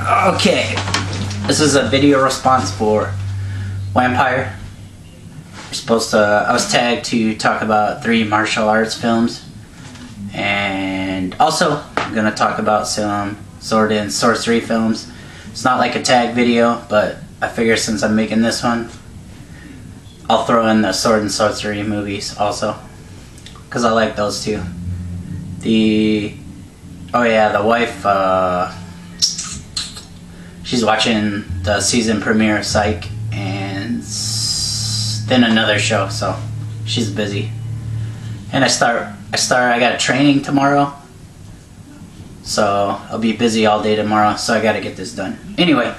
Okay, this is a video response for wmpyr. I was tagged to talk about 3 martial arts films, and also I'm gonna talk about some sword and sorcery films. It's not like a tag video, but I figure since I'm making this one, I'll throw in the sword and sorcery movies also, because I like those too. The wife, she's watching the season premiere of Psych and then another show, so she's busy. And I got training tomorrow, so I'll be busy all day tomorrow, so I gotta get this done. Anyway,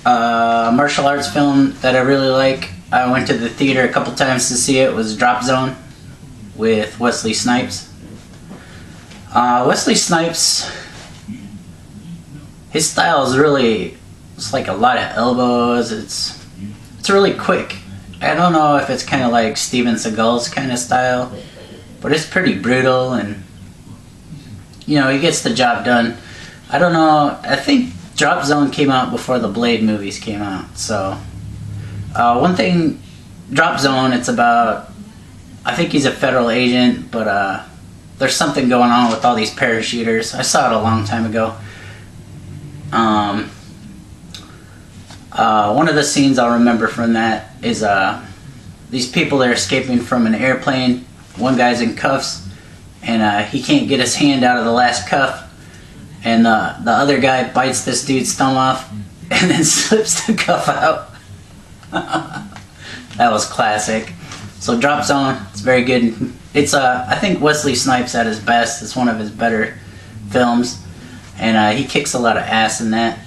martial arts film that I really like, I went to the theater a couple times to see it, was Drop Zone with Wesley Snipes. Wesley Snipes, his style is really, it's like a lot of elbows, it's really quick. I don't know if it's kind of like Steven Seagal's kind of style, but it's pretty brutal, and you know, he gets the job done. I don't know, I think Drop Zone came out before the Blade movies came out, so one thing, Drop Zone, it's about, I think he's a federal agent, but there's something going on with all these parachuters. I saw it a long time ago. One of the scenes I'll remember from that is these people are escaping from an airplane. One guy's in cuffs, and he can't get his hand out of the last cuff, and the other guy bites this dude's thumb off and then slips the cuff out. That was classic. So Drop Zone, it's very good. It's I think Wesley Snipes at his best. It's one of his better films, and he kicks a lot of ass in that.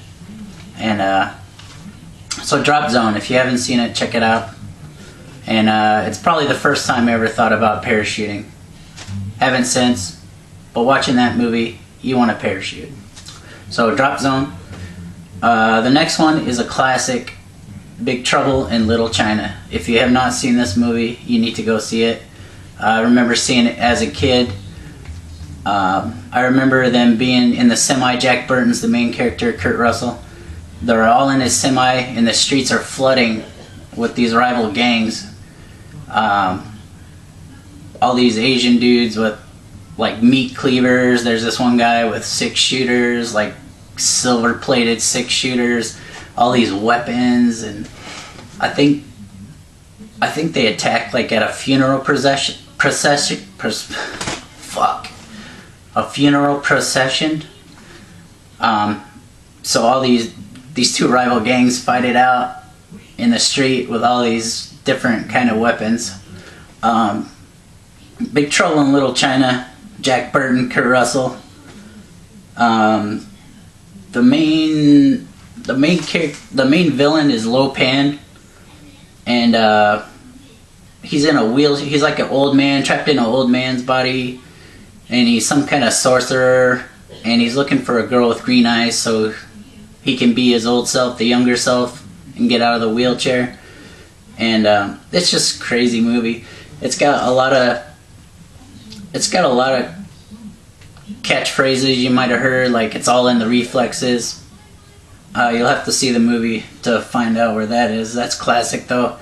And so Drop Zone, if you haven't seen it, check it out. And it's probably the first time I ever thought about parachuting. Haven't since, but watching that movie, you want to parachute. So Drop Zone. The next one is a classic, Big Trouble in Little China. If you have not seen this movie, you need to go see it. I remember seeing it as a kid. I remember them being in the semi. Jack Burton's the main character, Kurt Russell. They're all in his semi, and the streets are flooding with these rival gangs. All these Asian dudes with like meat cleavers. There's this one guy with 6 shooters, like silver-plated 6 shooters. All these weapons, and I think they attacked like at a funeral procession. A funeral procession. So all these 2 rival gangs fight it out in the street with all these different kind of weapons. Big Trouble in Little China, Jack Burton, Kurt Russell. The main villain is Lo Pan, and he's like an old man, trapped in an old man's body, and he's some kind of sorcerer, and he's looking for a girl with green eyes so he can be his old self, the younger self, and get out of the wheelchair. And it's just a crazy movie. It's got a lot of catchphrases you might have heard, like it's all in the reflexes. You'll have to see the movie to find out where that is. That's classic though.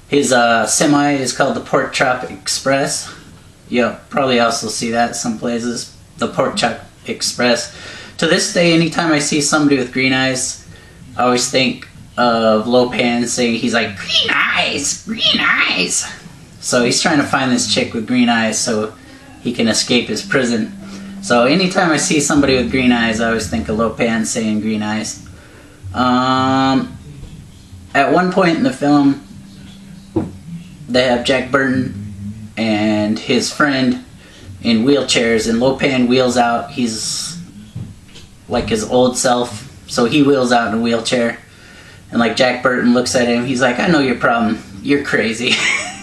His semi is called the Pork Chop Express. You'll probably also see that some places. The Pork Chop Express. To this day, anytime I see somebody with green eyes, I always think of Lo Pan saying, he's like, green eyes, green eyes. So he's trying to find this chick with green eyes so he can escape his prison. So anytime I see somebody with green eyes, I always think of Lo Pan saying green eyes. At one point in the film, they have Jack Burton and his friend in wheelchairs, and Lo Pan wheels out. He's like his old self, so he wheels out in a wheelchair, and like Jack Burton looks at him, he's like, I know your problem, you're crazy.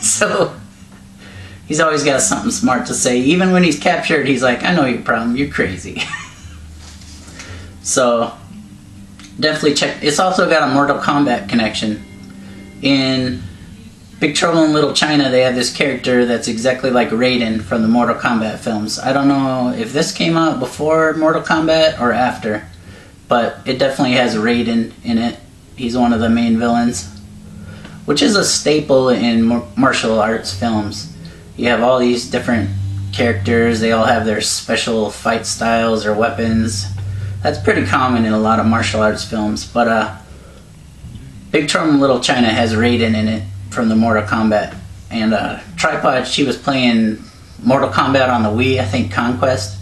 So he's always got something smart to say. Even when he's captured, he's like, I know your problem, you're crazy. So definitely check. It's also got a Mortal Kombat connection. In Big Trouble in Little China, they have this character that's exactly like Raiden from the Mortal Kombat films. I don't know if this came out before Mortal Kombat or after, but it definitely has Raiden in it. He's one of the main villains, which is a staple in martial arts films. You have all these different characters, they all have their special fight styles or weapons. That's pretty common in a lot of martial arts films, but Big Trouble in Little China has Raiden in it from the Mortal Kombat. And Tripod, she was playing Mortal Kombat on the Wii, I think Conquest.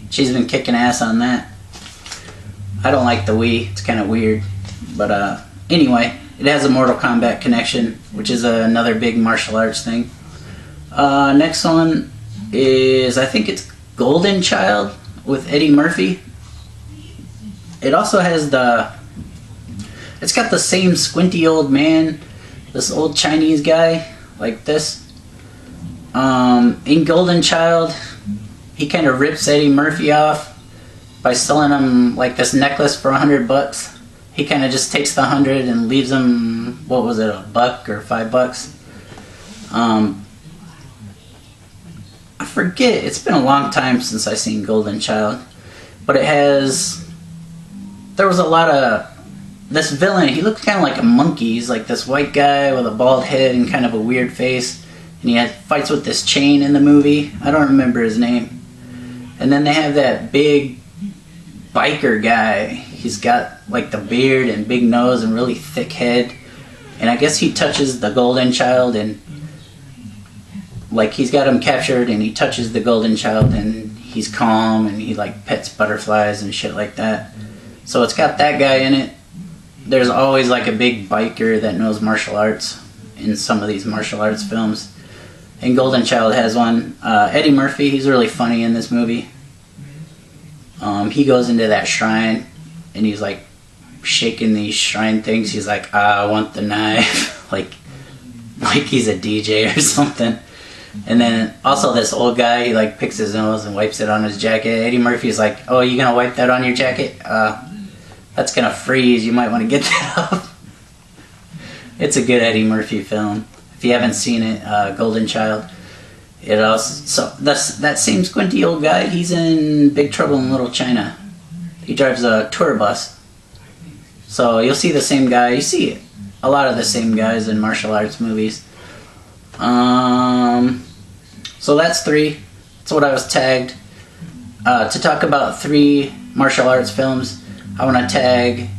She's been kicking ass on that. I don't like the Wii, it's kind of weird. But anyway, it has a Mortal Kombat connection, which is another big martial arts thing. Next one is, I think it's Golden Child with Eddie Murphy. It also has it's got the same squinty old man, this old Chinese guy, like this. In Golden Child, he kind of rips Eddie Murphy off by selling him like this necklace for $100. He kind of just takes the 100 and leaves him, what was it, $1 or $5? I forget, it's been a long time since I seen Golden Child, but there was a lot of, this villain, he looked kind of like a monkey. He's like this white guy with a bald head and kind of a weird face, and he fights with this chain in the movie. I don't remember his name. And then they have that big biker guy. He's got like the beard and big nose and really thick head, and I guess he touches the Golden Child, and like he's got him captured, and he touches the Golden Child and he's calm, and he like pets butterflies and shit like that. So it's got that guy in it. There's always like a big biker that knows martial arts in some of these martial arts films, and Golden Child has one. Eddie Murphy, he's really funny in this movie. He goes into that shrine and he's like shaking these shrine things. He's like, I want the knife. like he's a DJ or something. And then also this old guy, he like picks his nose and wipes it on his jacket. Eddie Murphy's like, oh, you gonna wipe that on your jacket? That's gonna freeze. You might want to get that up. It's a good Eddie Murphy film. If you haven't seen it, Golden Child. It also, that same squinty old guy, he's in Big Trouble in Little China. He drives a tour bus. So you'll see the same guy. You see a lot of the same guys in martial arts movies. So that's 3. That's what I was tagged. To talk about 3 martial arts films, I want to tag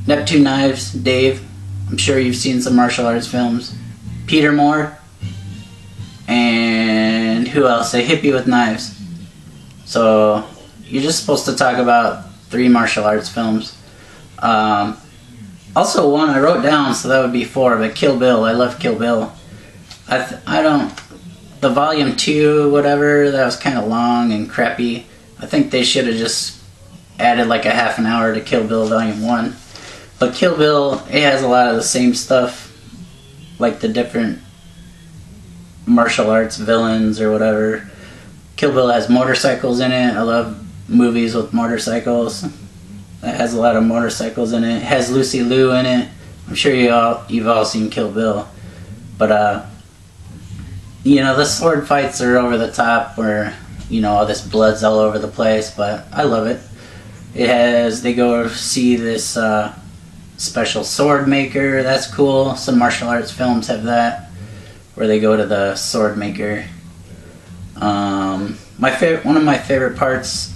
Neptuneknives, Dave. I'm sure you've seen some martial arts films. Pietermoore. And who else? ahippiewithknives. So you're just supposed to talk about 3 martial arts films. Also one I wrote down, so that would be 4, but Kill Bill. I love Kill Bill. The volume 2, whatever, that was kind of long and crappy. I think they should have just added like a half an hour to Kill Bill volume 1. But Kill Bill, it has a lot of the same stuff, like the different martial arts villains or whatever. Kill Bill has motorcycles in it. I love movies with motorcycles. It has a lot of motorcycles in it. It has Lucy Liu in it. I'm sure you've all seen Kill Bill. But you know, the sword fights are over the top, where you know all this blood's all over the place, but I love it. They go see this special sword maker. That's cool. Some martial arts films have that, where they go to the sword maker. One of my favorite parts,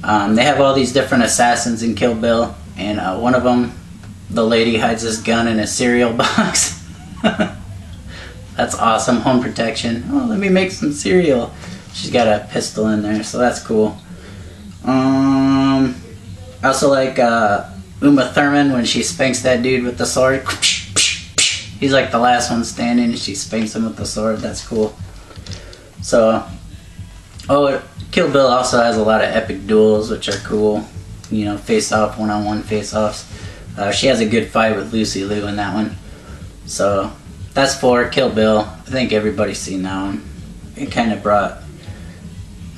they have all these different assassins in Kill Bill, and one of them, the lady hides this gun in a cereal box. That's awesome. Home protection. Oh, let me make some cereal. She's got a pistol in there, so that's cool. I also like Uma Thurman when she spanks that dude with the sword. He's like the last one standing, and she spanks him with the sword. That's cool. So, Kill Bill also has a lot of epic duels, which are cool. You know, face-off, one-on-one face-offs. She has a good fight with Lucy Liu in that one. So, that's 4, Kill Bill. I think everybody's seen that one. It kind of brought,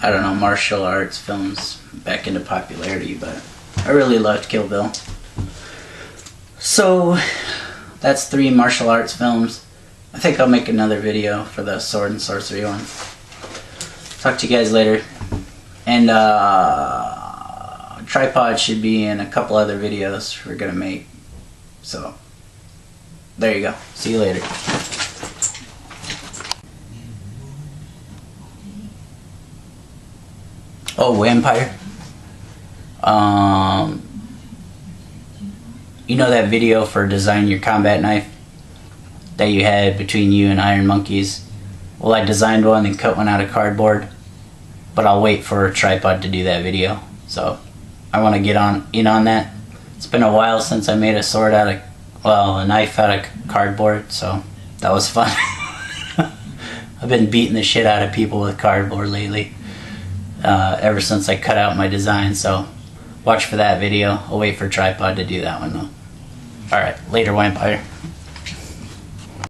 I don't know, martial arts films back into popularity, but I really loved Kill Bill. So, that's 3 martial arts films. I think I'll make another video for the sword and sorcery one. Talk to you guys later. And tripod should be in a couple other videos we're gonna make. So there you go. See you later. Oh, Vampire. You know that video for design your combat knife that you had between you and Iron Monkeys? Well, I designed one and cut one out of cardboard, but I'll wait for a tripod to do that video. So I want to get in on that. It's been a while since I made a sword out of, well, a knife out of cardboard, so that was fun. I've been beating the shit out of people with cardboard lately, ever since I cut out my design, so watch for that video. I'll wait for a tripod to do that one though. Alright, later, Vampire.